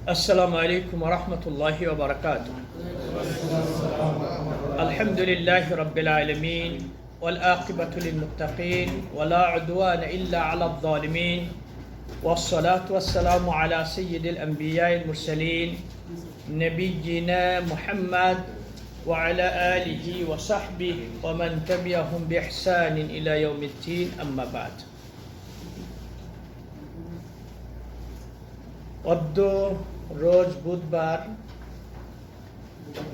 السلام عليكم ورحمة الله وبركاته. الحمد لله رب العالمين والعاقبة للمتقين ولا عدوان إلا على الظالمين والصلاة والسلام على سيد الأنبياء المرسلين نبينا محمد وعلى آله وصحبه ومن تبعهم بإحسان إلى يوم الدين أما بعد. রোজ বুধবার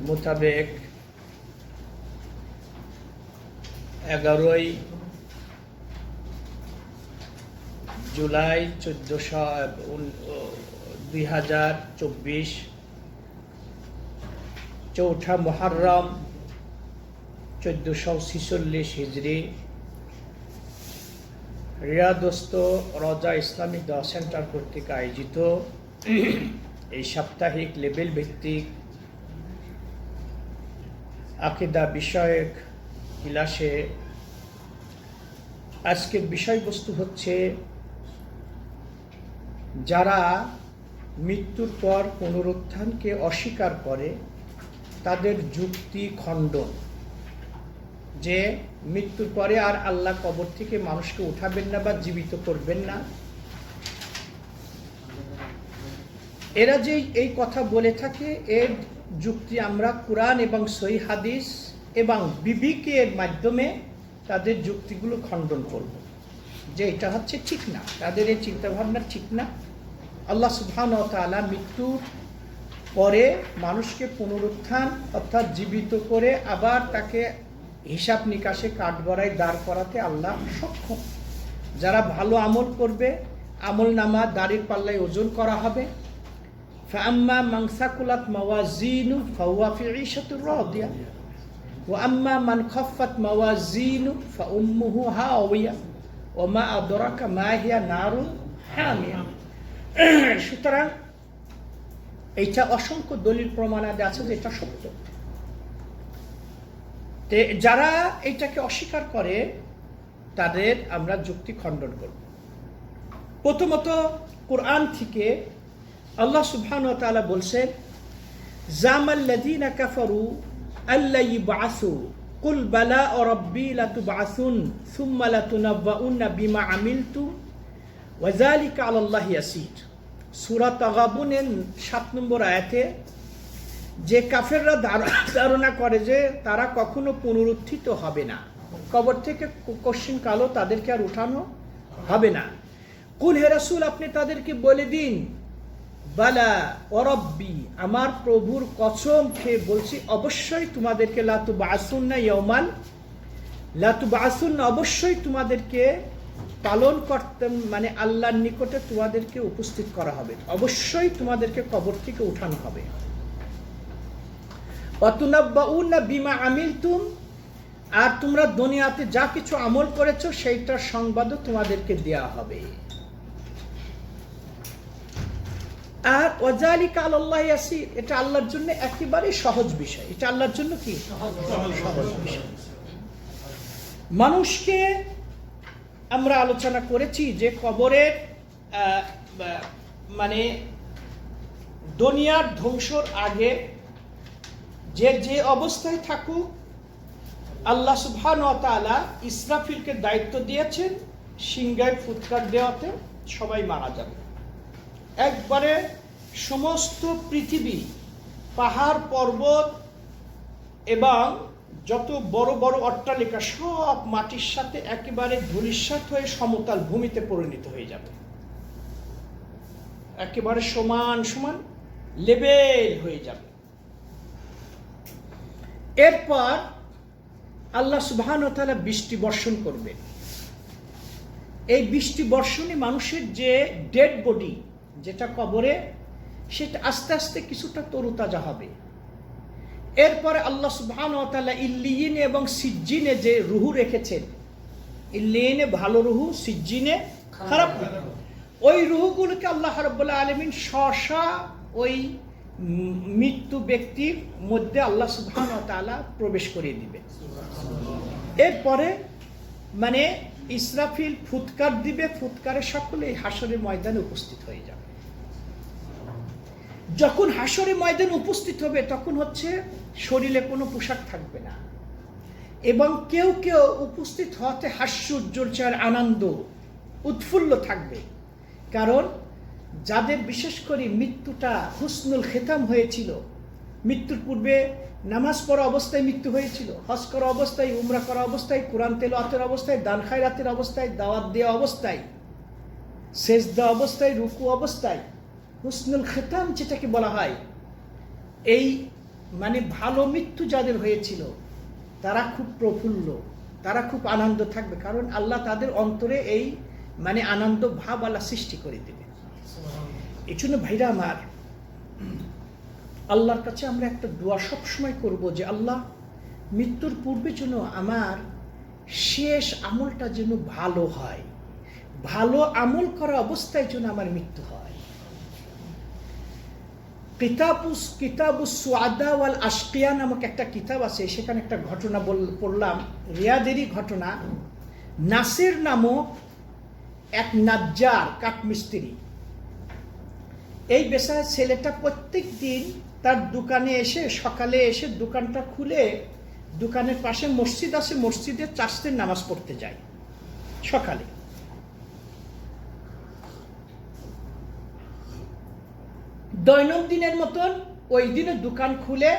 মোতাবেক 11 জুলাই 2024 চৌঠা মুহররম 1446 হিজরি রিয়াদস্থ রজা ইসলামিক দোয়া সেন্টার কর্তৃক আয়োজিত এই সাপ্তাহিক লেভেল ভিত্তিক আকীদা বিষয়ক ক্লাসে আজকের বিষয়বস্তু হচ্ছে যারা মৃত্যুর পর পুনরুত্থানকে অস্বীকার করে তাদের যুক্তি খণ্ডন, যে মৃত্যুর পরে আর আল্লাহ কবর থেকে মানুষকে উঠাবেন না বা জীবিত করবেন না। এরা যে এই কথা বলে থাকে এর যুক্তি আমরা কুরআন এবং সহিহ হাদিস এবং বিবেকের মাধ্যমে তাদের যুক্তিগুলো খণ্ডন করব, যে এটা হচ্ছে ঠিক না, তাদের এই চিন্তাভাবনা ঠিক না। আল্লাহ সুবহানাহু ওয়া তাআলা মৃত্যুর পরে মানুষকে পুনরুত্থান অর্থাৎ জীবিত করে আবার তাকে হিসাব নিকাশে কাঠগড়ায় দাঁড় করাতে আল্লাহ সক্ষম। যারা ভালো আমল করবে আমল নামা দাড়ির পাল্লায় ওজন করা হবে। ফাআম্মা মান সাকুলাত মাওয়াজিনু ফাহুয়া ফি ঈশাতির রাদিয়া ওয়া আম্মা মান খাফফাত মাওয়াজিনু ফাউম্মুহু হাওিয়া ওয়া মা আদরাকা মা হিয়া নারুন হামিয়া। সুতরাং এইটা অসংখ্য দলিল প্রমাণাদি আছে যে এটা সত্য। যারা এইটাকে অস্বীকার করে তাদের আমরা যুক্তি খণ্ডন করব। প্রথমত কুরআন থেকে আল্লাহ সুবহানাহু ওয়া তাআলা বলছেন, জামাল্লাযীনা কাফারু আল্লা ইবআসু কুল বালা রাব্বি লাতুবআসুন সুম্মা লাতুনাব্বাউন্না বিমা আমিলতুম ওয়া যালিকা আলাল্লাহি ইয়াসীর। সূরা তাগাবুনের 7 নম্বর আয়াতে যে কাফেররা ধারণা করে যে তারা কখনো পুনরুত্থিত হবে না, কবর থেকে কোশ্চিন কালো তাদেরকে আর উঠানো হবে না। কুল হে রাসূল, আপনি তাদেরকে বলে দিন, বালা ওয়ারাব্বি, আমার প্রভুর কসম খেয়ে বলছি অবশ্যই তোমাদেরকে লাতুবআসুন্না ইয়াওমাল লাতুবআসুন্না, অবশ্যই তোমাদেরকে পালন করতে মানে আল্লাহর নিকটে তোমাদেরকে উপস্থিত করা হবে, অবশ্যই তোমাদেরকে কবর থেকে উঠানো হবে। ওয়াতুনাব্বাউনা বিমা আমিলতুম, আর তোমরা দুনিয়াতে যা কিছু আমল করেছো সেইটার সংবাদও তোমাদেরকে দেয়া হবে। আর ওয়াজালিকা আলাল্লাহি ইয়াসীর, এটা আল্লাহর জন্য একেবারে সহজ বিষয়। এটা আল্লাহর জন্য কি সহজ বিষয়। মানুষকে আমরা আলোচনা করেছি যে কবরের মানে দুনিয়ার ধ্বংসর আগে যে অবস্থায় থাকুক আল্লাহ সুবহানাহু ওয়া তাআলা ইসরাফিলকে দায়িত্ব দিয়েছেন সিংহায় ফুৎকার দেওয়াতে সবাই মারা যাবে। একবারে সমস্ত পৃথিবী, পাহাড় পর্বত এবং যত বড় বড় অট্টালিকা সব মাটির সাথে একেবারে ধূলিসাৎ হয়ে সমতল ভূমিতে পরিণত হয়ে যাবে, একেবারে সমান সমান লেভেল হয়ে যাবে। এরপর আল্লাহ সুবহানাহু ওয়া তাআলা বৃষ্টি বর্ষণ করবেন। এই বৃষ্টি বর্ষণে মানুষের যে ডেড বডি যেটা কবরে, সেটা আস্তে আস্তে কিছুটা তরুতাজা হবে। এরপরে আল্লাহ সুবহানাহু ওয়া তাআলা ইল্লিয়িন এবং সিজ্জিনে যে রুহু রেখেছেন, ইল্লিয়িনে ভালো রুহু, সিজ্জিনে খারাপ রুহু, ওই রুহুগুলোকে আল্লাহ রাব্বুল আলামিন স্ব-স্ব ওই মৃত্যু ব্যক্তির মধ্যে আল্লাহ সুবহানাহু ওয়া তাআলা প্রবেশ করিয়ে দিবেন। এরপরে মানে ইসরাফিল ফুৎকার দিবে, ফুৎকারে সকলে হাসরের ময়দানে উপস্থিত হয়ে যাবে। যখন হাসরে ময়দান উপস্থিত হবে তখন হচ্ছে শরীরে কোনো পোশাক থাকবে না, এবং কেউ কেউ উপস্থিত হতে হাস্যোজ্জ্বল চেহারা, আনন্দ উৎফুল্ল থাকবে। কারণ যাদের বিশেষ করে মৃত্যুটা হুসনুল খেতাম হয়েছিল, মৃত্যুর পূর্বে নামাজ পড়া অবস্থায় মৃত্যু হয়েছিল, হজ করা অবস্থায়, উমরা করা অবস্থায়, কোরআন তেলাওয়াতের অবস্থায়, দান খায়রাতের অবস্থায়, দাওয়াত দেওয়া অবস্থায়, সেজদা অবস্থায়, রুকু অবস্থায়, হুসনুল খেতাম যেটাকে বলা হয়, এই মানে ভালো মৃত্যু যাদের হয়েছিল তারা খুব প্রফুল্ল, তারা খুব আনন্দ থাকবে। কারণ আল্লাহ তাদের অন্তরে এই মানে আনন্দ ভাব আল্লাহ সৃষ্টি করে দেবে। এই জন্য ভাইরা আমার, আল্লাহর কাছে আমরা একটা দোয়া সবসময় করব যে আল্লাহ, মৃত্যুর পূর্বে যেন আমার শেষ আমলটা যেন ভালো হয়, ভালো আমল করা অবস্থায় যেন আমার মৃত্যু হয়। কিতাবুস সুআদা ওয়াল আশকিয়া নামক একটা কিতাব আছে, সেখানে একটা ঘটনা পড়লাম, রিয়াদেরই ঘটনা। নাসির নামক এক নাজ্জার, কাঠমিস্ত্রি, এই বেচারা ছেলেটা প্রত্যেক দিন তার দোকানে এসে, সকালে এসে দোকানটা খুলে, দোকানের পাশে মসজিদ আছে, মসজিদে চাষতের নামাজ পড়তে যায় সকালে। দৈনন্দিনের মতন ওই দিনে দোকান খুলে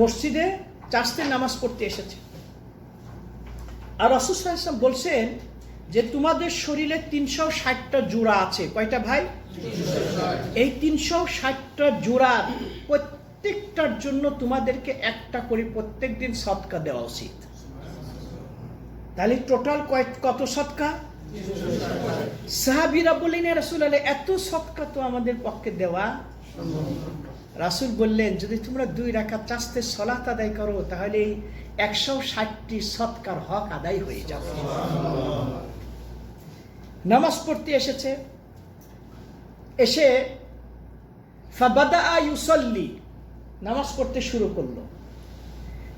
মসজিদে চাষতের নামাজ পড়তে এসেছে। আর রাসূল সাল্লাল্লাহু আলাইহি ওয়াসাল্লাম বলছেন যে তোমাদের শরীরে 360টা জোড়া আছে। কয়টা ভাই? এই 360টা জোড়া প্রত্যেকটার জন্য তোমাদেরকে একটা করে প্রত্যেক দিন সদকা দেওয়া উচিত। তাহলে টোটাল কত সদকা? সাহাবীরা বললেন, ইয়া রাসূলুল্লাহ, এত সদকা তো আমাদের পক্ষে দেওয়া। রাসূল বললেন, যদি তোমরা 2 রাকাত চাষতে সালাত আদায় করো তাহলে 160টি সদকার হক আদায় হয়ে যাবে। নামাজ পড়তে এসেছে, এসে ফাবাদা ইউসাল্লি, নামাজ পড়তে শুরু করলো।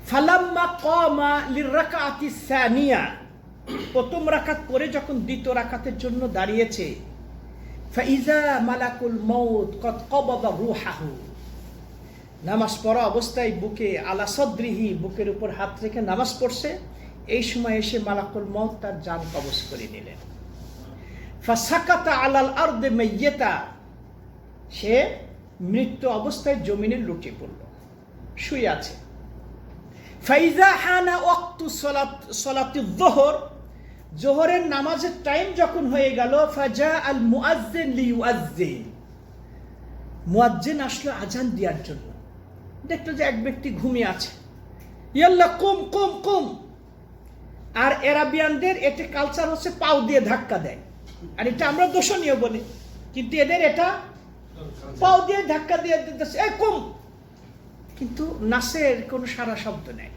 ফালাম্মা কামা লিররাকাতি সানিয়া, প্রথম রাকাত পরে যখন দ্বিতীয় রাকাতের জন্য দাঁড়িয়েছে, ফাইজা মালাকুল মাউত কদ কবাদা রূহাহু, নামাজ পড়া অবস্থায় বুকে আলা সদরিহি, বুকের উপর হাত রেখে নামাজ পড়ছে, এই সময় এসে মালাকুল মাউত তার জান কবজ করে নিলেন। ফাসাকাতা আলাল আরদি মাইয়াতা, সে মৃত্যু অবস্থায় জমিনে লুটিয়ে পড়ল, শুয়ে আছে। ফাইজা হানা ওয়াক্তু সালাতি যুহর, জোহরের নামাজের টাইম যখন হয়ে গেল, ফাজা আল মুআজ্জিন লিইউআজ্জিন, মুয়াজ্জিন আসলো আজান দেওয়ার জন্য। দেখলো যে এক ব্যক্তি ঘুমিয়ে আছে, ইয়াল্লা কুম কুম কুম। আর আরাবিয়ানদের এটা কালচার হচ্ছে পাও দিয়ে ধাক্কা দেয়, আর এটা আমরা দোষণীয় বলি, কিন্তু এদের এটা পাও দিয়ে ধাক্কা দিয়ে দিতেছে, এ কুম। কিন্তু নাসের কোনো সারা শব্দ নেই।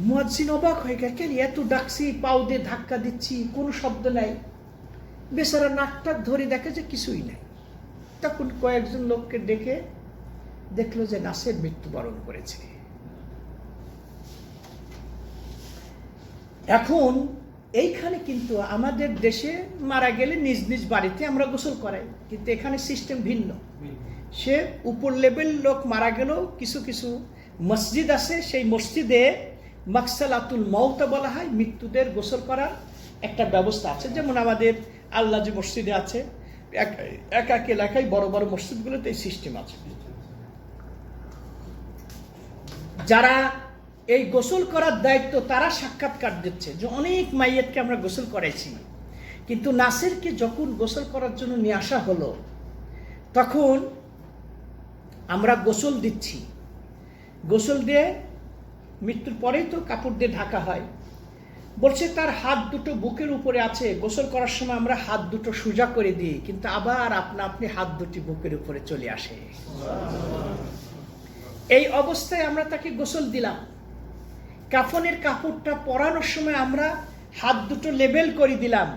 মুয়াজ্জিন অবাক হয়ে গেল, কেন এত ডাকছি, পাও দিয়ে ধাক্কা দিচ্ছি, কোনো শব্দ নাই। বেচারা নাকটাক ধরে দেখে যে কিছুই নাই। তখন কয়েকজন লোককে ডেকে দেখলো যে নাসের মৃত্যুবরণ করেছে। এখন এইখানে কিন্তু আমাদের দেশে মারা গেলে নিজ নিজ বাড়িতে আমরা গোসল করাই, কিন্তু এখানে সিস্টেম ভিন্ন। সে উপর লেভেল লোক মারা গেলেও কিছু কিছু মসজিদ আছে, সেই মসজিদে মাকসালাতুল মাউত বলা হয়, মৃত্যুদের গোসল করার একটা ব্যবস্থা আছে। যেমন আমাদের আল্লাহ যে মসজিদে আছে, এক এক এলাকায় বড় বড় মসজিদগুলোতে এই সিস্টেম আছে। যারা এই গোসল করার দায়িত্ব, তারা সাক্ষাৎকার দিচ্ছে যে অনেক মাইয়াতকে আমরা গোসল করাইছি, কিন্তু নাসিরকে যখন গোসল করার জন্য নিয়ে আসা হলো, তখন আমরা গোসল দিচ্ছি। গোসল দিয়ে মৃত্যুর পরেই তো কাপড় দিয়ে ঢাকা হয়। বলছে তার হাত দুটো বুকের উপরে আছে, গোসল করার সময় আমরা হাত দুটো সোজা করে দিই, কিন্তু আবার আপনা আপনি হাত দুটি বুকের উপরে চলে আসে। এই অবস্থায় আমরা তাকে গোসল দিলাম। কাফনের কাপড়টা পরানোর সময় আমরা হাত দুটো লেবেল করে দিলাম,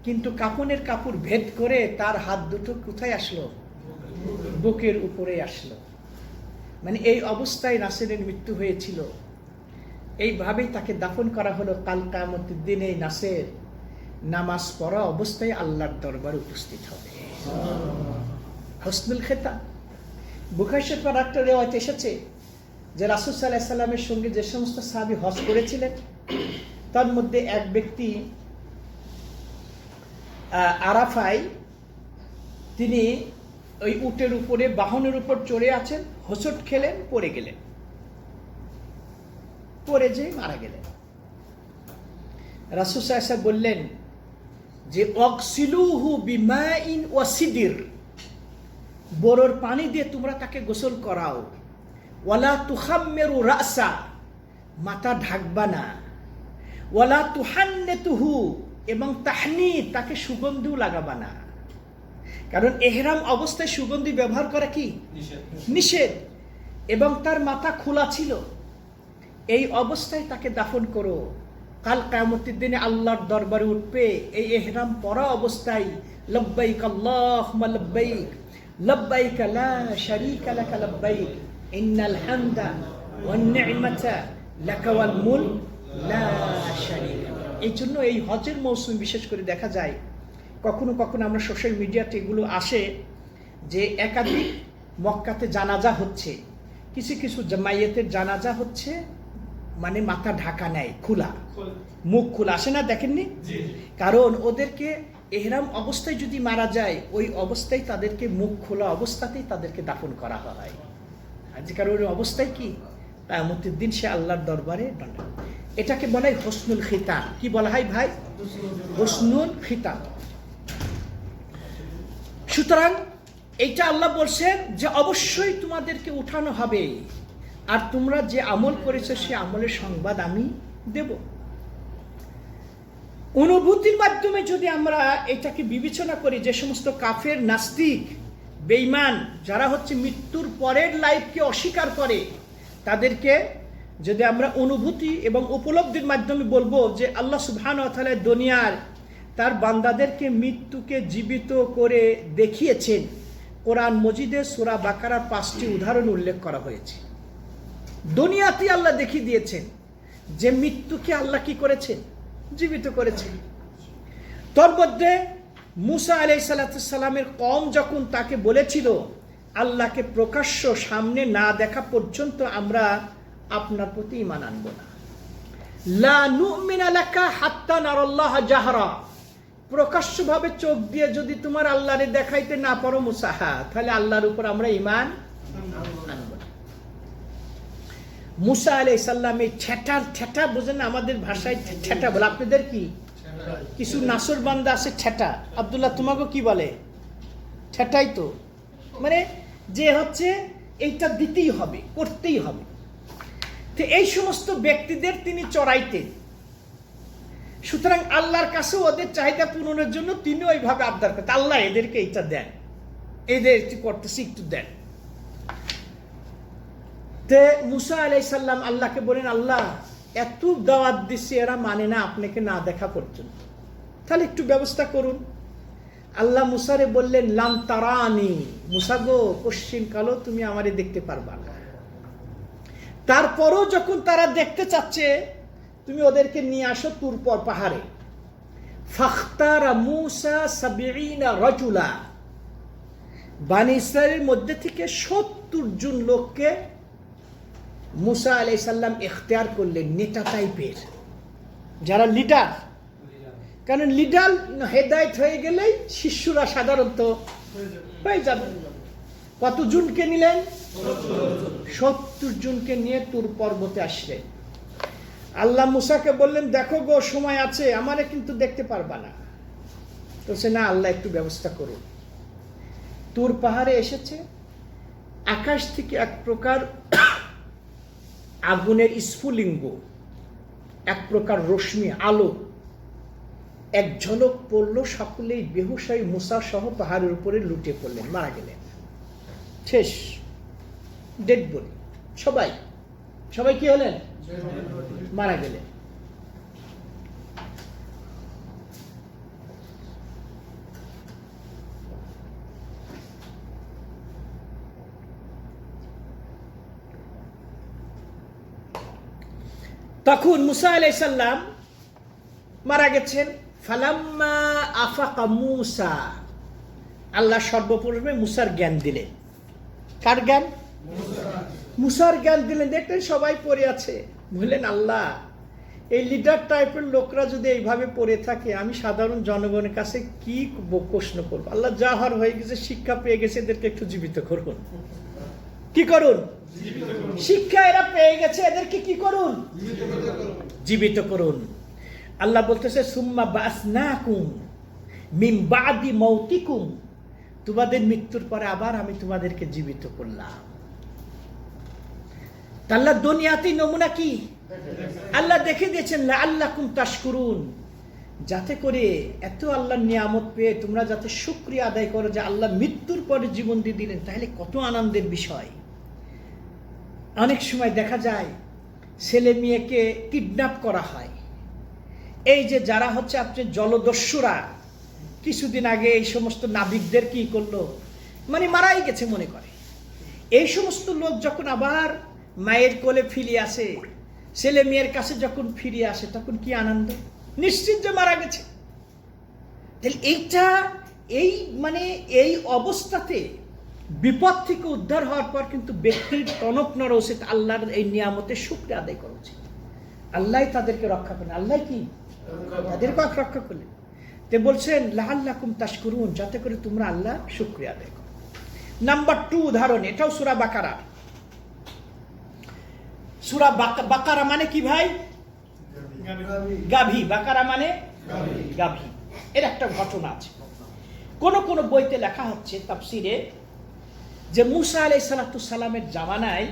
কিন্তু কাফনের কাপড় ভেদ করে তার হাত দুটো কোথায় আসলো? বুকের উপরে আসলো। মানে এই অবস্থায় নাসিরের মৃত্যু হয়েছিল। এইভাবেই তাকে দাফন করা হলো। কাল কিয়ামতের দিনে নাসির নামাজ পড়া অবস্থায় আল্লাহর দরবারে উপস্থিত হবে। হসনুল খেতাম। বুখারী শরীফের একটা রিওয়ায়াত এসেছে যে রাসূল সাল্লাল্লাহু আলাইহি সাল্লামের সঙ্গে যে সমস্ত সাহাবী হজ করেছিলেন তার মধ্যে এক ব্যক্তি আরাফায় তিনি ওই উটের উপরে বাহনের উপর চড়ে আছেন, হোঁচট খেলেন, পড়ে গেলেন, পড়ে যেয়ে মারা গেলেন। রাসূল সাল্লাল্লাহু আলাইহি ওয়াসাল্লাম বললেন যে অগসিলুহু বিমাইন ওয়া সিদির, বোরোর পানি দিয়ে তোমরা তাকে গোসল করাও। ওয়ালা তুখাম্মিরু রাসা, মাথা ঢাকবা না। ওয়ালা তুহান্নিতুহু, এবং তাহনি, তাকে সুগন্ধিও লাগাবা না। কারণ এহরাম অবস্থায় সুগন্ধি ব্যবহার করা কি নিষেধ, এবং তার মাথা খোলা ছিল। এই অবস্থায় তাকে দাফন করো। কাল কিয়ামতের দিনে আল্লাহর দরবারে উঠবে এই এহরাম পরা অবস্থায়, লব্বাইক আল্লাহুম্মা লব্বাইক, লব্বাইক লা শারীকা লাকা লব্বাইক, ইন্নাল হামদা ওয়ান নি'মাতা লাকা ওয়াল মুলক লা শারীকা। এই জন্য এই হজের মৌসুম বিশেষ করে দেখা যায়, কখনো কখনো আমরা সোশ্যাল মিডিয়াতে এগুলো আসে যে একাধিক মক্কাতে জানাজা হচ্ছে, কিছু কিছু জামাইয়াতের জানাজা হচ্ছে মানে মাথা ঢাকা নেয়, খোলা, মুখ খোলা, আসে না, দেখেননি? কারণ ওদেরকে এহরাম অবস্থায় যদি মারা যায় ওই অবস্থায় তাদেরকে মুখ খোলা অবস্থাতেই তাদেরকে দাফন করা হয়। আর যে কারণ ওই অবস্থায় কি কিয়ামতের দিন সে আল্লাহর দরবারে দণ্ড। এটাকে বলা হয় হসনুল খিতাম। কি বলা হয় ভাই? হসনুল খিতাম। সুতরাং এইটা আল্লাহ বলছেন যে অবশ্যই তোমাদেরকে উঠানো হবে, আর তোমরা যে আমল করেছো সে আমলের সংবাদ আমি দেব। অনুভূতির মাধ্যমে যদি আমরা এটাকে বিবেচনা করি, যে সমস্ত কাফের, নাস্তিক, বেঈমান যারা হচ্ছে মৃত্যুর পরের লাইফকে অস্বীকার করে, তাদেরকে যদি আমরা অনুভূতি এবং উপলব্ধির মাধ্যমে বলবো যে আল্লাহ সুবহানাহু ওয়া তাআলা দুনিয়ার তার বান্দাদেরকে মৃত্যুকে জীবিত করে দেখিয়েছেন। কোরআন মজিদে সূরা বাকারার 5টি উদাহরণ উল্লেখ করা হয়েছে। দুনিয়াতে আল্লাহ দেখিয়ে দিয়েছেন যে মৃত্যুকে আল্লাহ কি করেছেন? জীবিত করেছেন। তোর মধ্যে মুসা আলাইহিস সালামের কওম যখন তাকে বলেছিল আল্লাহকে প্রকাশ্য সামনে না দেখা পর্যন্ত আমরা আপনার প্রতি ঈমান আনব না, লা নুমিনা লাকা হাত্তা নারাল্লাহ জাহরা, প্রকাশ্যভাবে চোখ দিয়ে যদি তোমার আল্লাহরে দেখাইতে না পারো মুসা, তাহলে আল্লাহর উপর আমরা ঈমান আনব না। মুসা আলাইহিস সালাম এই ঠেটা বোঝেন, আমাদের ভাষায় ঠেটা বলে, আপনাদের কি কিছু নাসর বান্দা আছে ঠেটা? আব্দুল্লাহ তোমাকে কি বলে? ঠেটাই তো, মানে যে হচ্ছে এইটা দিতেই হবে, করতেই হবে। তো এই সমস্ত ব্যক্তিদের তিনি চড়াইতেন। সুতরাং আল্লাহর কাছে ওদের চাহিদা পূরণের জন্য তিনি ওইভাবে আবদার করতেন, আল্লাহ এদেরকে এইটা দেন, এদের করতেছি একটু দেন। তে মুসা আলাইহিস সালাম আল্লাহকে বলেন, আল্লাহ এত দাওয়াত দিচ্ছে এরা মানে না আপনাকে না দেখা পর্যন্ত, তাহলে একটু ব্যবস্থা করুন। আল্লাহ মুসারে বললেন, লান তারানি, মুসা গো পশ্চিম কালো তুমি আমারে দেখতে পারবা না। তারপরও যখন তারা দেখতে চাচ্ছে তুমি ওদেরকে নিয়ে আসো তুর পাহাড়ে। ফাখতারা মুসা ৭০ রাজুলা, বনী ইসরাইলের মধ্যে থেকে ৭০ জন লোককে মুসা আলাইহিস সালাম ইখতিয়ার করলেন, নেতা টাইপের, যারা লিডার। কারণ লিডার হেদায়েত হয়ে গেলেই শিষ্যরা সাধারণত হয়ে যাবে। কতজনকে নিলেন? ৭০ জনকে নিয়ে তুর পর্বতে আসলেন। আল্লাহ মুসাকে বললেন, দেখো গো সময় আছে, আমারে কিন্তু দেখতে পারবা না। তো সে না, আল্লাহ একটু ব্যবস্থা করুন। তুর পাহাড়ে এসেছে, আকাশ থেকে এক প্রকার আগুনের স্ফুলিঙ্গ, এক প্রকার রশ্মি, আলো এক ঝলক পড়লো, সকলেই বেহুশ হয়ে মুসা সহ পাহাড়ের উপরে লুটে পড়লেন, মারা গেলেন। শেষ, ডেড বডি। সবাই কি হলেন? মারা গেলেন। তখন মুসা আলাইহিস সালাম মারা গেছেন। ফালাম্মা আফাকা মুসা, আল্লাহ সর্বপ্রথমে মুসার জ্ঞান দিলেন। কার জ্ঞান? মুসার জ্ঞান দিলেন। দেখলেন সবাই পড়ে আছে, বললেন আল্লাহ এই লিডার টাইপের লোকরা যদি এইভাবে পড়ে থাকে, আমি সাধারণ জনগণের কাছে কি প্রশ্ন করবো? আল্লাহ যা হওয়ার হয়ে গেছে, শিক্ষা পেয়ে গেছে, এদেরকে একটু জীবিত করুন। কি করুন? শিক্ষা এরা পেয়ে গেছে, এদেরকে কি করুন? জীবিত করুন। আল্লাহ বলতেছে সুম্মা বাসনাকুম মিন বাদি মাউতিকুম, তোমাদের মৃত্যুর পরে আবার আমি তোমাদেরকে জীবিত করলাম। আল্লাহ দুনিয়াতে নমুনা কি আল্লাহ দেখে দিয়েছেন, লাআল্লাকুম তাশকুরুন, যাতে করে এত আল্লাহর নিয়ামত পেয়ে তোমরা যাতে শুকরিয়া আদায় করো যে আল্লাহ মৃত্যুর পরে জীবন দিয়ে দিলেন। তাহলে কত আনন্দের বিষয়। অনেক সময় দেখা যায় ছেলে মেয়েকে কিডন্যাপ করা হয়। এই যে যারা হচ্ছে আপনি জলদস্যুরা, কিছুদিন আগে এই সমস্ত নাবিকদের কি করলো, মানে মারাই গেছে মনে করে। এই সমস্ত লোক যখন আবার মায়ের কোলে ফিরে আসে, ছেলে মেয়ের কাছে যখন ফিরে আসে, তখন কি আনন্দ। নিশ্চিত যে মারা গেছে। তাহলে এইটা এই মানে এই অবস্থাতে বিপদ থেকে উদ্ধার হওয়ার পর কিন্তু ব্যক্তির টনক নড়া উচিত, আল্লাহর এই নিয়ামতের শুকরিয়া আদায় করা উচিত। আল্লাহ তাদেরকে রক্ষা করেন। আল্লাহ কি তাদেরকে রক্ষা করলেন। তে বলছেন লাআল্লাকুম তাশকুরুন, যাতে করে তোমরা আল্লাহ শুকরিয়া আদায় করো। নাম্বার 2 উদাহরণ, এটাও সূরা বাকারা। সূরা বাকারা মানে কি ভাই? গাভী। বাকারা মানে গাভী। এর একটা ঘটনা আছে। কোন কোন বইতে লেখা হচ্ছে তাফসিরে যে মুসা আলাইহিস সালামের জামানায়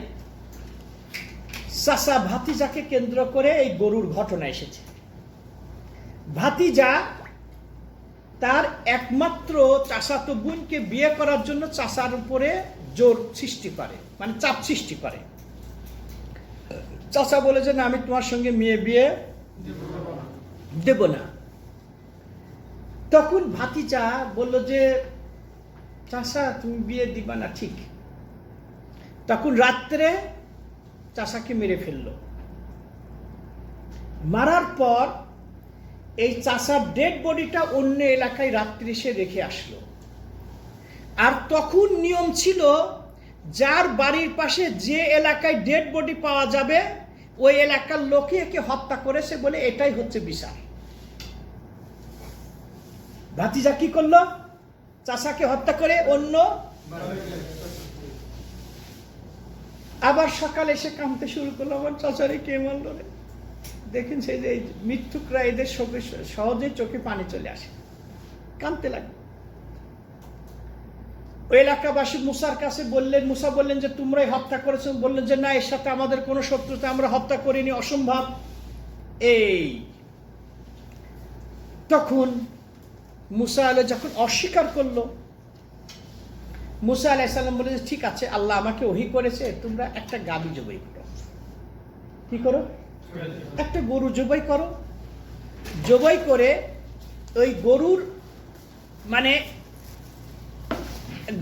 চাচা ভাতিজাকে কেন্দ্র করে এই গরুর ঘটনা এসেছে। ভাতিজা তার একমাত্র চাচাতো বোনকে বিয়ে করার জন্য চাচার উপরে জোর সৃষ্টি করে, মানে চাপ সৃষ্টি করে। চাচা বলে যে না, আমি তোমার সঙ্গে মেয়ে বিয়ে দেব না। তখন ভাতিজা বলল যে চাচা তুমি বিয়ে দিবা না, ঠিক। তখন রাত্রে চাচাকে মেরে ফেললো। মারার পর এই চাচার ডেড বডিটা অন্য এলাকায় রাত্রি সে রেখে আসলো। আর তখন নিয়ম ছিল, যার বাড়ির পাশে যে এলাকায় ডেড বডি পাওয়া যাবে ওই এলাকার লোকে একে হত্যা করেছে বলে এটাই হচ্ছে বিচার। ভাতিজা কি করলো? চাচাকে হত্যা করে অন্য। আবার সকালে এসে কাঁদতে শুরু করলো, আমার চাচারে কে মারল রে। দেখেন সেই যে মৃত্যুকরা এদের সহজে চোখে পানি চলে আসে, কাঁদতে লাগে। ওই এলাকাবাসী মুসার কাছে বললেন, মুসা বললেন যে তোমরাই হত্যা করেছো। বললেন যে না, এর সাথে আমাদের কোনো শত্রুতা, আমরা হত্যা করিনি, অসম্ভব। এই তখন মুসা আলাইহিস যখন অস্বীকার করলো, মুসা আলাইহিস সালাম বলে ঠিক আছে, আল্লাহ আমাকে ওহী করেছে, তোমরা একটা গাভী জবাই করো। কি করো? একটা গরু জবাই করো। জবাই করে ওই গরুর মানে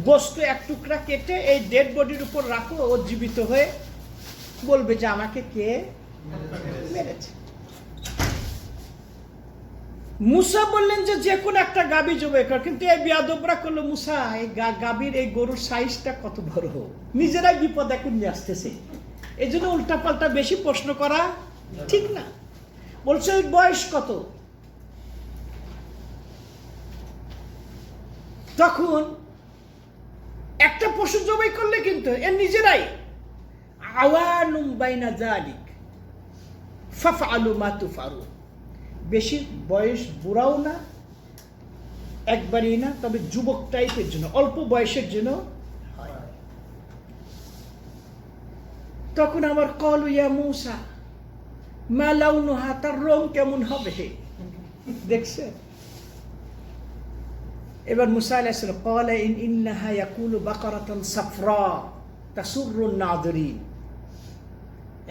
গোশত এক টুকরা কেটে এই ডেড বডির উপর রাখো, ও জীবিত হয়ে বলবে যে আমাকে কে মেরেছে। মুসা বললেন যে যে কোনো একটা গাভী জবাই কর। কিন্তু এই বিয়াদবরা করলো, মুসা এই গাভীর এই গরুর সাইজটা কত বড়, নিজেরাই বিপদ এখন নিয়ে আসতেছে। এই জন্য উল্টাপাল্টা বেশি প্রশ্ন করা ঠিক না। বলছে ওই বয়স কত? তখন একটা পশু জবাই করলে কিন্তু এর নিজেরাই আওয়ানুম বাইনা যালিক ফাফআলু মা তুফআলুন, বেশি বয়স বুড়াও না, একবারই না, তবে যুবক টাইপের জন্য, অল্প বয়সের জন্য হয়। তখন আমার কলু ইয়া মুসা মা লাউনুহা, তার রং কেমন হবে দেখছে। এবার মুসা আলাইহিস সালাম ক্বালা ইন্নাহা ইয়াকুলু বাকারাতান সাফরা তাসুররুন নাযিরিন,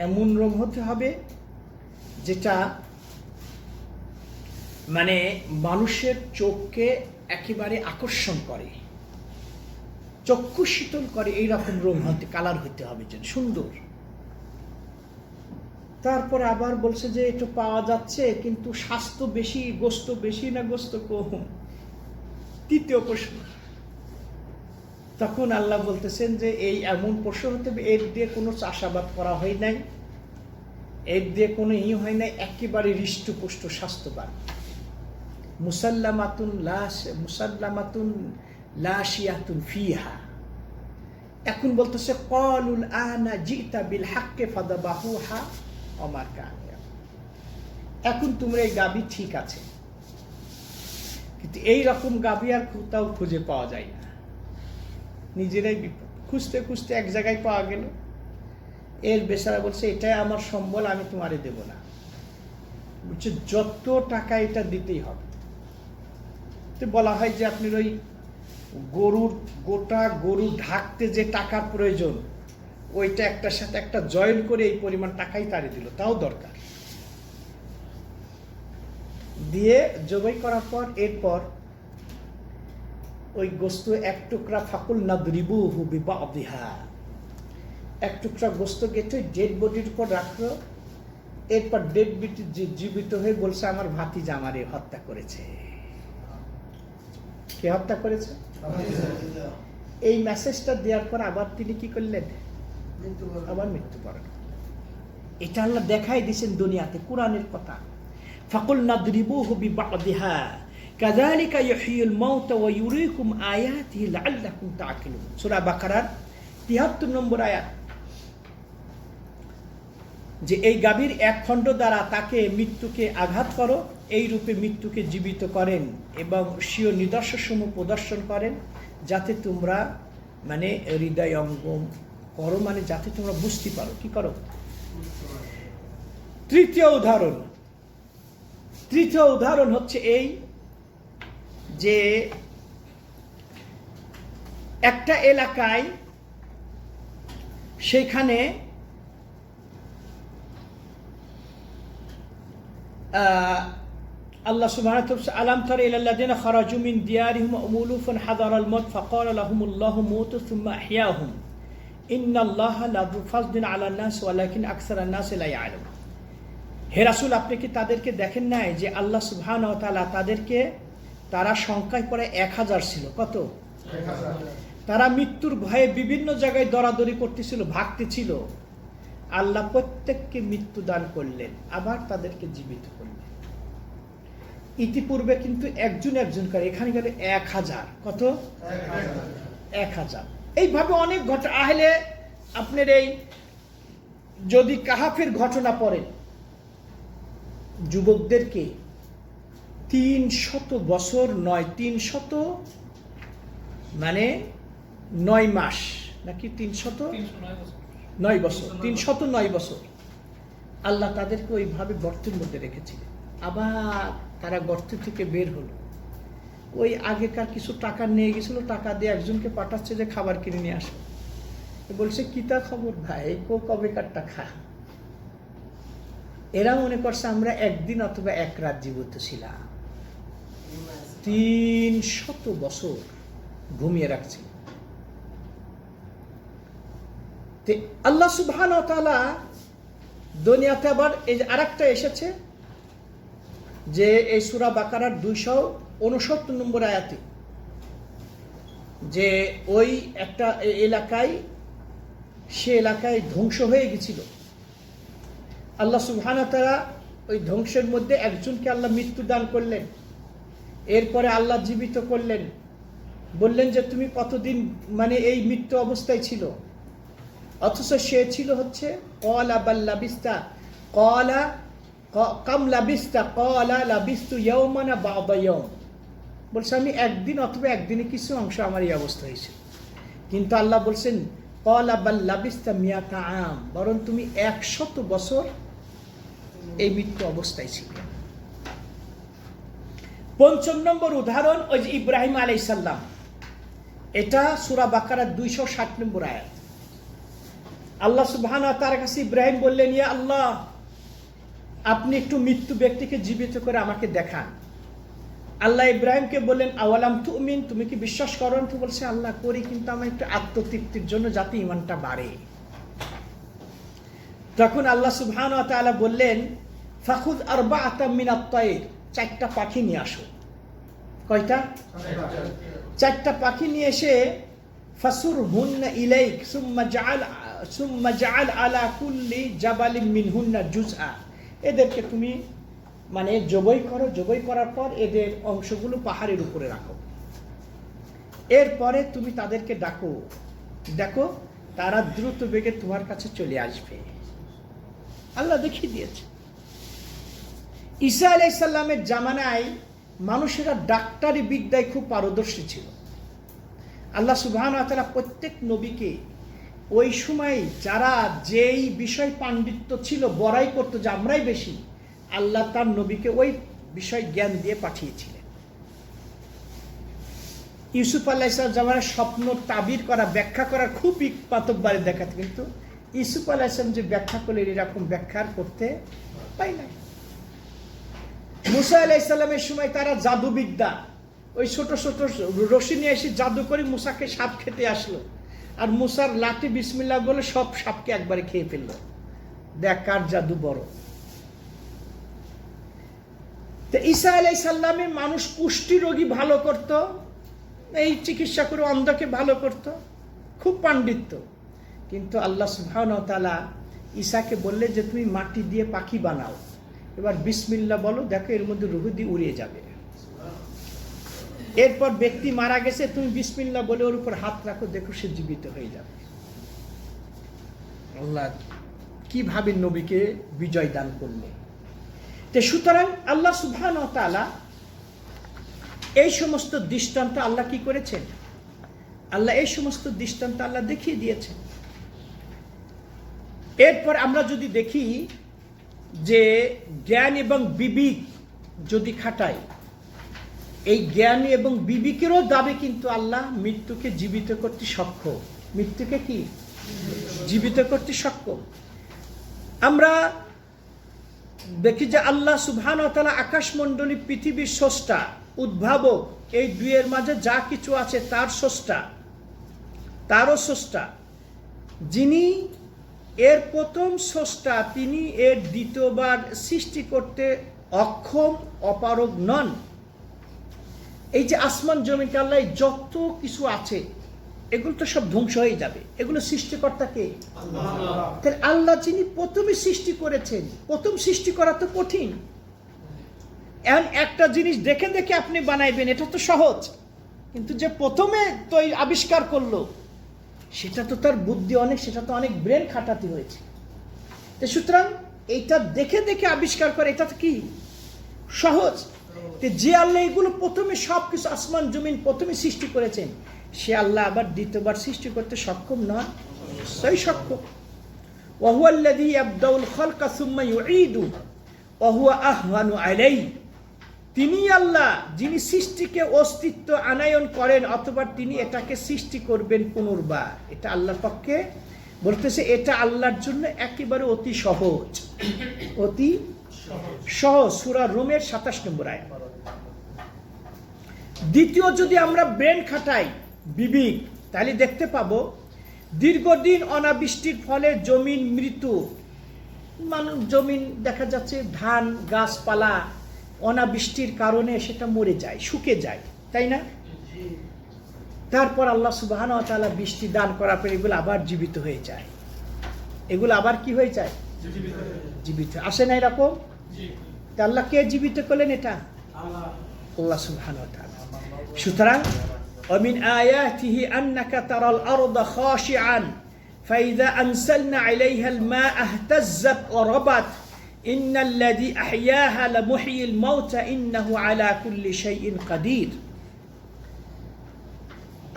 এমন রং হতে হবে যেটা মানে মানুষের চোখকে একেবারে আকর্ষণ করে, চক্ষু শীতল করে, এইরকম রং হতে, কালার হতে হবে যেন সুন্দর। তারপর আবার বলছে যে একটু পাওয়া যাচ্ছে, কিন্তু স্বাস্থ্য বেশি, গোস্ত বেশি না গোস্ত কম? তৃতীয় প্রশ্ন। তখন আল্লাহ বলতেছেন যে এই এমন পশু হতে হবে এর দিয়ে কোনো চাষাবাদ করা হয় নাই, এর দিয়ে কোনো হয় নাই, একেবারে হৃষ্টপুষ্ট স্বাস্থ্যবান। মুসাল্লামাতুন লাশিয়াতুন ফিহা। এখন বলতেছে ক্বালুল আনা জিতা বিল হাক্কি ফাদাবাহুহা ওমা কান। এখন তোমরা এই গাবি ঠিক আছে, কিন্তু এই রকম গাবি আর কোথাও খুঁজে পাওয়া যায় না। নিজেরাই বিপদ, খুঁজতে খুঁজতে এক জায়গায় পাওয়া গেল। এর বেচারা বলছে এটাই আমার সম্বল, আমি তোমারে দেব না। বলছে যত টাকা এটা দিতেই হবে। তো বলা হয় যে আপনার ওই গোটা গরু ঢাকতে যে টাকার প্রয়োজন, ওইটা একটার সাথে একটা জয়েন করে এই পরিমাণ টাকাই তারে দিল, তাও দরকার। দিয়ে জবাই করার পর এরপর ওই গোস্ত এক টুকরা ফাকুল নাদরিবুহু বিবাদিহা, এক টুকরা গোস্ত গেটে ডেড বডির উপর রাখলো। এরপর ডেড বডি জীবিত হয়ে বলছে আমার ভাতিজা আমারে হত্যা করেছে। কে হত্যা করেছে? এই মেসেজটা দেওয়ার পর আবার তিনি কি করলেন? আবার মৃত্যুবরণ। এটা আল্লাহ দেখাই দিয়েছেন দুনিয়াতে, কোরআনের কথা। ফাকুল নাদরিবুহু বিবাদিহা কাযালিকা ইউহয়িল মাউতা ওয়া ইউরীকুম আয়াতিহি লাআল্লাকুম তা'কিলুন। সূরা বাকারার ৭৩ নম্বর আয়াত। যে এই গাভীর এক খণ্ড দ্বারা তাকে মৃত্যুকে আঘাত করো, এই রূপে মৃত্যুকে জীবিত করেন এবং স্বীয় নিদর্শনসমূহ প্রদর্শন করেন, যাতে তোমরা মানে হৃদয়ঙ্গম করো, মানে যাতে তোমরা বুঝতে পারো। কি করো? তৃতীয় উদাহরণ হচ্ছে এই যে একটা এলাকায় সেখানে আল্লাহ সুবহানাহু ওয়া তাআলা আলাম তারা ইলাল্লাযিনা খারাজু মিন দিয়ারিহিম উলুফান হাদারাল মাউত ফাকালা লাহুমুল্লাহু মুতু সুম্মা আহইয়াহুম ইন্নাল্লাহা লাযু ফাযলিন আলান নাস ওয়ালাকিন আকসারান নাস লা ইয়ালামুন। হে রাসূল, আপনি কি তাদেরকে দেখেন নাই যে আল্লাহ সুবহানাহু ওয়া তাআলা তাদেরকে, তারা সংখ্যায় পরে ১০০০ ছিল। কত? ১০০০। তারা মৃত্যুর ভয়ে বিভিন্ন জায়গায় দরাদরি করতেছিল, ভাগতেছিল। আল্লাহ প্রত্যেককে মৃত্যু দান করলেন, আবার তাদেরকে জীবিত করলেন। ইতিপূর্বে কিন্তু একজন করে, এখানে গেলে ১০০০। কত? ১০০০। এইভাবে অনেক ঘটনা। আহলে আপনার এই যদি কাহাফের ঘটনা পড়েন, যুবকদেরকে ৩০০ বছর নয়, ৩০০ মানে ৯ মাস নাকি ৩০৯ বছর, ৩০৯ বছর আল্লাহ তাদেরকে ওইভাবে গর্তের মধ্যে রেখেছিলেন। আবার তারা গর্ত থেকে বের হলো, ওই আগেকার কিছু টাকা নিয়ে গেছিল, টাকা দিয়ে একজনকে পাঠাচ্ছে যে খাবার কিনে নিয়ে আসো। বলছে কিতা খবর ভাই, কবেকার টাকা? এরা মনে করছে আমরা একদিন অথবা এক রাত জীবিত ছিলাম, ৩০০ বছর ঘুমিয়ে রাখছি। আল্লাহ সুবহানাহু ওয়া তাআলা দুনিয়াতে আবার এই যে আরেকটা এসেছে যে এই সূরা বাকারার ২৬৯ নম্বর আয়াতে, যে ওই একটা এলাকায়, সে এলাকায় ধ্বংস হয়ে গেছিল। আল্লাহ সুবহানাহু ওয়া তাআলা ওই ধ্বংসের মধ্যে একজনকে আল্লাহ মৃত্যু দান করলেন। এরপরে আল্লাহ জীবিত করলেন, বললেন যে তুমি কতদিন মানে এই মৃত্যু অবস্থায় ছিল, অথচ সে ছিল হচ্ছে ক্বালা বাল লাবিস্তা ক্বালা কাম লাবিস্তা ক্বালা লাবিস্তু ইয়াওমান বা'দা ইয়াওম। বলছে আমি একদিন অথবা একদিনে কিছু অংশ আমার এই অবস্থা হয়েছে। কিন্তু আল্লাহ বলছেন ক্বালা বাল লাবিস্তা মিয়াতা আম, বরং তুমি ১০০ বছর এই মৃত্যু অবস্থায় ছিলে। ৫ম নম্বর উদাহরণ ওই যে ইব্রাহিম আলাইহিস সালাম, এটা সূরা বাকারার ২৬০ নম্বর আয়াত। আল্লাহ সুবহানাহু ওয়া তাআলার কাছে ইব্রাহিম বললেন, ইয়া আল্লাহ, আপনি একটু মৃত্যু ব্যক্তিকে জীবিত করে আমাকে দেখান। আল্লাহ ইব্রাহিমকে বললেন আওয়ালাম তুমিন, তুমি কি বিশ্বাস করো? তো বলছে আল্লাহ করি, কিন্তু আমার একটু আত্মতৃপ্তির জন্য, যাতে ঈমানটা বাড়ে। তখন আল্লাহ সুবহানাহু ওয়া তাআলা বললেন ফাখুয আরবাআতাম মিনাত তায়র, ৪টা পাখি নিয়ে আসো। কয়টা? ৪টা পাখি নিয়ে এসে ফাসুরহুন্না ইলাইক সুম্মা জাআল আলা কুল্লি জাবালিন মিনহুন্না জুজআ, এদেরকে তুমি মানে জবাই করো, জবাই করার পর এদের অংশগুলো পাহাড়ের উপরে রাখো, এরপরে তুমি তাদেরকে ডাকো, দেখো তারা দ্রুত বেগে তোমার কাছে চলে আসবে। আল্লাহ দেখিয়ে দিয়েছে। ঈসা আলাইহিস সালামের জামানায় মানুষেরা ডাক্তারি বিদ্যায় খুব পারদর্শী ছিল। আল্লাহ সুবহানাহু ওয়া তাআলা প্রত্যেক নবীকে ওই সময় যারা যেই বিষয় পাণ্ডিত্য ছিল বড়াই করতো যে আমরাই বেশি, আল্লাহ তার নবীকে ওই বিষয় জ্ঞান দিয়ে পাঠিয়েছিলেন। ইউসুফ আলাইহিস সালাম জামানায় স্বপ্ন তাবির করা, ব্যাখ্যা করার খুব মাতব্বরে দেখাতে, কিন্তু ইউসুফ আলাইহিস সালাম যে ব্যাখ্যা করলেন এরকম ব্যাখ্যা করতে পাই নাই। মুসা আলাইহিস সালামের সময় তারা জাদুবিদ্যা, ওই ছোট ছোট রশি নিয়ে এসে জাদু করে মুসাকে সাপ খেতে আসলো, আর মুসার লাঠি বিসমিল্লাহ বলে সব সাপকে একবারে খেয়ে ফেললো। দেখ কার জাদু বড়। তো ঈসা আলাইহিস সালামের মানুষ কুষ্ঠি রোগী ভালো করত, এই চিকিৎসা করে অন্ধকে ভালো করত, খুব পাণ্ডিত্য। কিন্তু আল্লাহ সুবহানাহু ওয়া তাআলা ঈসাকে বললে যে তুমি মাটি দিয়ে পাখি বানাও, এবার বিসমিল্লাহ বলো, দেখো এর মধ্যে রূহ দিয়ে উড়িয়ে যাবে। এরপর ব্যক্তি মারা গেছে, তুমি বিসমিল্লাহ বলে ওর উপর হাত রাখো, দেখো সে জীবিত হয়ে যাবে। আল্লাহ কিভাবে নবীকে বিজয় দান করলে। তো সুতরাং আল্লাহ সুবহানাহু ওয়া তাআলা এই সমস্ত দৃষ্টান্ত আল্লাহ কি করেছেন, আল্লাহ এই সমস্ত দৃষ্টান্ত আল্লাহ দেখিয়ে দিয়েছেন। এরপর আমরা যদি দেখি যে জ্ঞান এবং বিবেক যদি খাটাই, এই জ্ঞান এবং বিবেকেরও দাবি কিন্তু আল্লাহ মৃত্যুকে জীবিত করতে সক্ষম, মৃত্যুকে কি জীবিত করতে সক্ষম। আমরা দেখি যে আল্লাহ সুবহানাহু ওয়া তাআলা আকাশমণ্ডলী, পৃথিবীর স্রষ্টা, উদ্ভাবক, এই দুইয়ের মাঝে যা কিছু আছে তার স্রষ্টা, তারও স্রষ্টা। যিনি এর প্রথম স্রষ্টা তিনি এর দ্বিতীয়বার সৃষ্টি করতে অক্ষম, অপারগ নন। এই যে আসমান জমিনকে আল্লাহ যত কিছু আছে এগুলো তো সব ধ্বংস হয়ে যাবে, এগুলো সৃষ্টিকর্তা কে? আল্লাহ। আল্লাহ যিনি প্রথমে সৃষ্টি করেছেন, প্রথম সৃষ্টি করা তো কঠিন। এখন একটা জিনিস দেখে দেখে আপনি বানাইবেন এটা তো সহজ, কিন্তু যে প্রথমে তো আবিষ্কার করলো সেটা তো তার বুদ্ধি অনেক, সেটা তো অনেক ব্রেন খাটাতে হয়েছে। তো সুতরাং এইটা দেখে দেখে আবিষ্কার করে এটা তো কি সহজ। যে আল্লাহ এগুলো প্রথমে সব কিছু আসমান জমিন প্রথমে সৃষ্টি করেছেন, সে আল্লাহ আবার দ্বিতীয়বার সৃষ্টি করতে সক্ষম নয়? সেই সক্ষম। ওয়া হুয়া আল্লাযী ইয়াবদাউল খালকা সুম্মা ইউঈদু ওয়া হুয়া আহওয়ানু আলাইহি, তিনি আল্লাহ যিনি সৃষ্টিকে অস্তিত্ব আনায়ন করেন, অথবা তিনি এটাকে সৃষ্টি করবেন পুনর্বার। এটা আল্লাহর পক্ষে বলতেছে, এটা আল্লাহর জন্য একেবারে অতি সহজ, অতি সহজ। সূরা রুমের 27 নম্বর আয়াত। দ্বিতীয়, যদি আমরা ব্রেন খাটাই, বিবেক, তাহলে দেখতে পাবো দীর্ঘদিন অনাবৃষ্টির ফলে জমিন মৃত, মানুষ জমিন দেখা যাচ্ছে ধান গাছপালা অনাবৃষ্টির কারণে সেটা মরে যায়, শুকে যায়, তাই না? তারপর আল্লাহ সুবহানাহু ওয়া তাআলা বৃষ্টি দান করার পর এগুলো আবার জীবিত হয়ে যায়, এগুলো আবার কি হয়ে যায়? জীবিত। আসে না এরকম? আল্লাহ কে জীবিত করলেন? এটা আল্লাহ সুবহানাহু ওয়া তাআলা। সুতরাং ومن آياته أنك ترى الأرض خاشعا فإذا أنزلنا عليها الماء اهتزت وربت إن الذي أحياها لمحيي الموتى إنه على كل شيء قدير।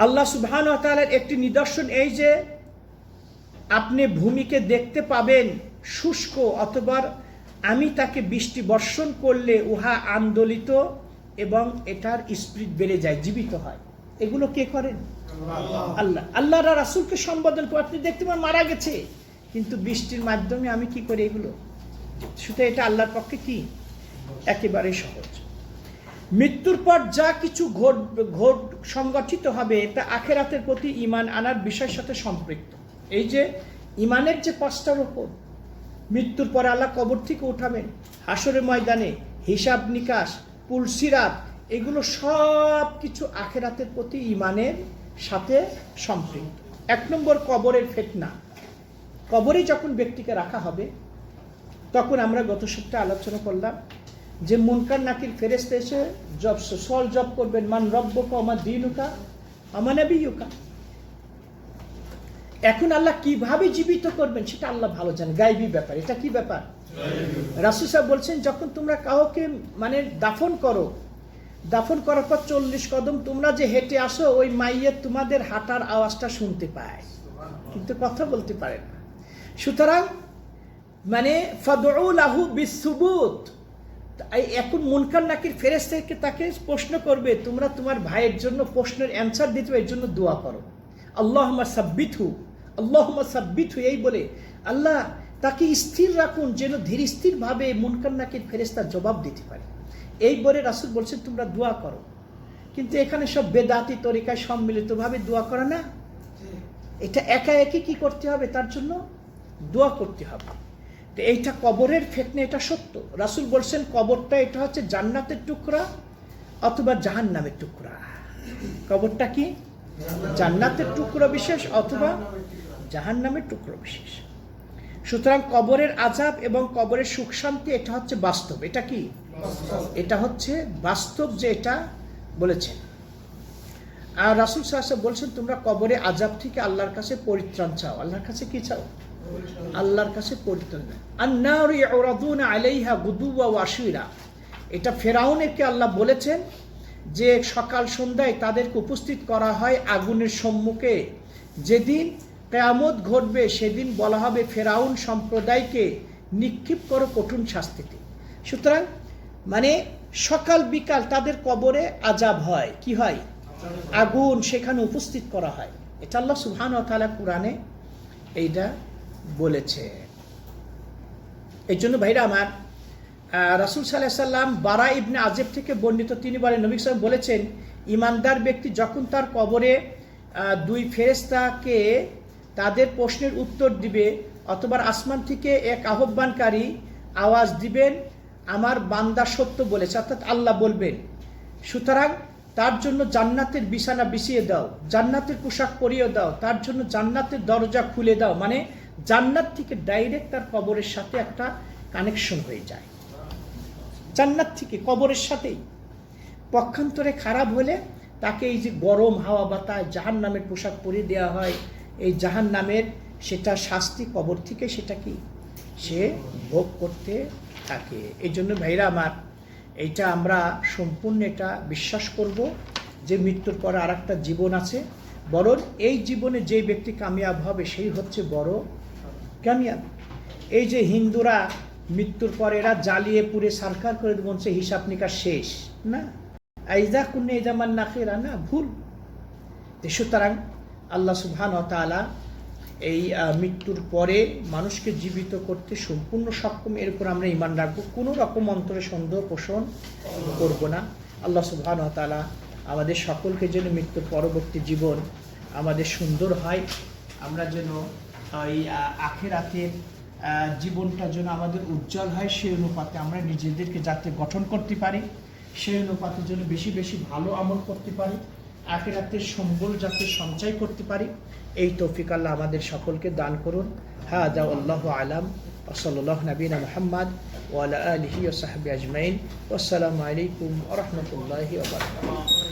আল্লাহ সুবহানাহু ওয়া তাআলার একটি নিদর্শন এই যে আপনি ভূমিকে দেখতে পাবেন শুষ্ক, অথবা আমি তাকে বৃষ্টি বর্ষণ করলে উহা আন্দোলিত এবং এটার স্পিরিট বেড়ে যায়, জীবিত হয়। এগুলো কে করেন? আল্লাহ। আল্লাহর রাসূলকে সম্বোধন করে আপনি দেখতে পান মারা গেছে, কিন্তু বৃষ্টির মাধ্যমে আমি কি করি এগুলো। সুতরাং এটা আল্লাহর পক্ষে কি একেবারে সহজ। মৃত্যুর পর যা কিছু সংগঠিত হবে তা আখিরাতের প্রতি ঈমান আনার বিষয়ের সাথে সম্পৃক্ত। এই যে ঈমানের যে 5টা রকম, মৃত্যুর পরে আল্লাহ কবর থেকে উঠাবেন, হাসরের ময়দানে হিসাব নিকাশ, পুলসিরাত, এগুলো সব কিছু আখিরাতের প্রতি ঈমানের সাথে সম্পৃক্ত। 1 নম্বর কবরের ফিতনা। কবরে যখন ব্যক্তিকে রাখা হবে তখন আমরা গত সপ্তাহে আলোচনা করলাম যে মুনকার নাকির ফেরেশতা এসে জব করবেন, মান রব্বুকা ওয়া মা দীনুকা ওয়া মা নাবিয়্যুকা। এখন আল্লাহ কিভাবে জীবিত করবেন সেটা আল্লাহ ভালো জানে, গায়বী ব্যাপার। এটা কি ব্যাপার? রাসূল সাহেব বলছেন যখন তোমরা কাউকে দাফন করো, দাফন করার পর 40 কদম তোমরা যে হেঁটে আসো, ওই মাইয়ের তোমাদের হাঁটার আওয়াজটা শুনতে পায়, কিন্তু কথা বলতে পারে না। সুতরাং ফাদউ লাহু বিসসুবুত। এখন মুনকার নাকির ফেরেশতাকে তাকে প্রশ্ন করবে, তোমরা তোমার ভাইয়ের জন্য প্রশ্নের অ্যান্সার দিতে এর জন্য দোয়া করো, আল্লাহুম্মা সাব্বিতহু, আল্লাহুম্মা সাব্বিতহু, এই বলে আল্লাহ তাকে স্থির রাখুন যেন ধীর স্থিরভাবে মুনকার নাকির ফেরেশতা জবাব দিতে পারে। এই বলে রাসূল বলছেন তোমরা দোয়া করো। কিন্তু এখানে সব বেদাতি তরিকায় সম্মিলিতভাবে দোয়া করা না, এটা একা একই কি করতে হবে, তার জন্য দোয়া করতে হবে। তো এইটা কবরের ফিতনা, এটা সত্য। রাসূল বলছেন কবরটা এটা হচ্ছে জান্নাতের টুকরা অথবা জাহান্নামের টুকরা। কবরটা কি? জান্নাতের টুকরা বিশেষ অথবা জাহান্নামের টুকরো বিশেষ। সুতরাং কবরের আযাব এবং কবরের সুখ শান্তি এটা হচ্ছে বাস্তব। এটা কি? এটা হচ্ছে বাস্তব, যে এটা বলেছেন। আর রাসূল সাল্লাল্লাহু আলাইহি ওয়াসাল্লাম বলছেন তোমরা কবরে আযাব থেকে আল্লাহর কাছে পরিত্রাণ চাও। আল্লাহর কাছে কি চাও? আল্লাহর কাছে পরিত্রাণ। আন-নারু ইউরাদুনা আলাইহা গুদুওয়া ওয়া আশীরা। এটা ফেরাউনকে আল্লাহ বলেছেন যে সকাল সন্ধ্যায় তাদেরকে উপস্থিত করা হয় আগুনের সম্মুখে। যেদিন কিয়ামত ঘটবে সেদিন বলা হবে ফেরাউন সম্প্রদায়কে নিক্ষেপ করো কঠিন শাস্তিতে। সুতরাং সকাল বিকাল তাদের কবরে আযাব হয়। কি হয়? আগুন সেখানে উপস্থিত করা হয়। এটা আল্লাহ সুবহানাহু ওয়া তাআলা কুরআনে এইটা বলেছে। এই জন্য ভাইরা আমার, রাসূল সাল্লাল্লাহু আলাইহি সাল্লাম বারা ইবনে আযিব থেকে বর্ণিত, তিনি বলেন নবী সাল্লাল্লাহু আলাইহি ওয়াসাল্লাম বলেছেন ইমানদার ব্যক্তি যখন তার কবরে 2 ফেরেশতাকে তাদের প্রশ্নের উত্তর দিবে, অথবা আসমান থেকে এক আহ্বানকারী আওয়াজ দিবেন আমার বান্দা সত্য বলেছে, অর্থাৎ আল্লাহ বলবেন সুতরাং তার জন্য জান্নাতের বিছানা বিছিয়ে দাও, জান্নাতের পোশাক পরিয়ে দাও, তার জন্য জান্নাতের দরজা খুলে দাও। জান্নাত থেকে ডাইরেক্ট তার কবরের সাথে একটা কানেকশন হয়ে যায়, জান্নাত থেকে কবরের সাথেই। পক্ষান্তরে খারাপ হলে তাকে এই যে গরম হাওয়া বাতাস জাহান্নামের পোশাক পরিয়ে দেওয়া হয়, এই জাহান্নামের সেটা শাস্তি কবর থেকে সেটা কি সে ভোগ করতে থাকে। এই জন্য ভাইরা আমার, এইটা আমরা সম্পূর্ণ এটা বিশ্বাস করব যে মৃত্যুর পরে আর একটা জীবন আছে। বরং এই জীবনে যে ব্যক্তি কামিয়াব হবে সেই হচ্ছে বড় কামিয়াব। এই যে হিন্দুরা মৃত্যুর পরে এরা জ্বালিয়ে পুড়ে সারকার করে বলছে হিসাব নিকাশ শেষ, না আইজা কুন্নে ইজামান নাখিরা, না ভুল। সুতরাং আল্লাহ সুবহানাহু ওয়া তাআলা এই মৃত্যুর পরে মানুষকে জীবিত করতে সম্পূর্ণ সক্ষম, এর উপর আমরা ঈমান রাখবো, কোনো রকম অন্তরে সন্দেহ পোষণ করব না। আল্লাহ সুবহানাহু ওয়া তাআলা আমাদের সকলকে যেন মৃত্যুর পরবর্তী জীবন আমাদের সুন্দর হয়, আমরা যেন এই আখিরাতের জীবনটা যেন আমাদের উজ্জ্বল হয়, সেই অনুপাতে আমরা নিজেদেরকে যাতে গঠন করতে পারি, সেই অনুপাতে যেন বেশি বেশি ভালো আমল করতে পারি, আখিরাতের সম্বল যাতে সঞ্চয় করতে পারি, এই তৌফিক আল্লাহ আমাদের সকলকে দান করুন। হাদা আল্লাহু আলাম ওয়া সাল্লাল্লাহু নবিনা মুহাম্মদ ওয়া আলা আলিহি ওয়া সাহবিহি আজমাইন। ওয়াসসালামু আলাইকুম ওয়া রাহমাতুল্লাহি ওয়া বারাকাতুহু।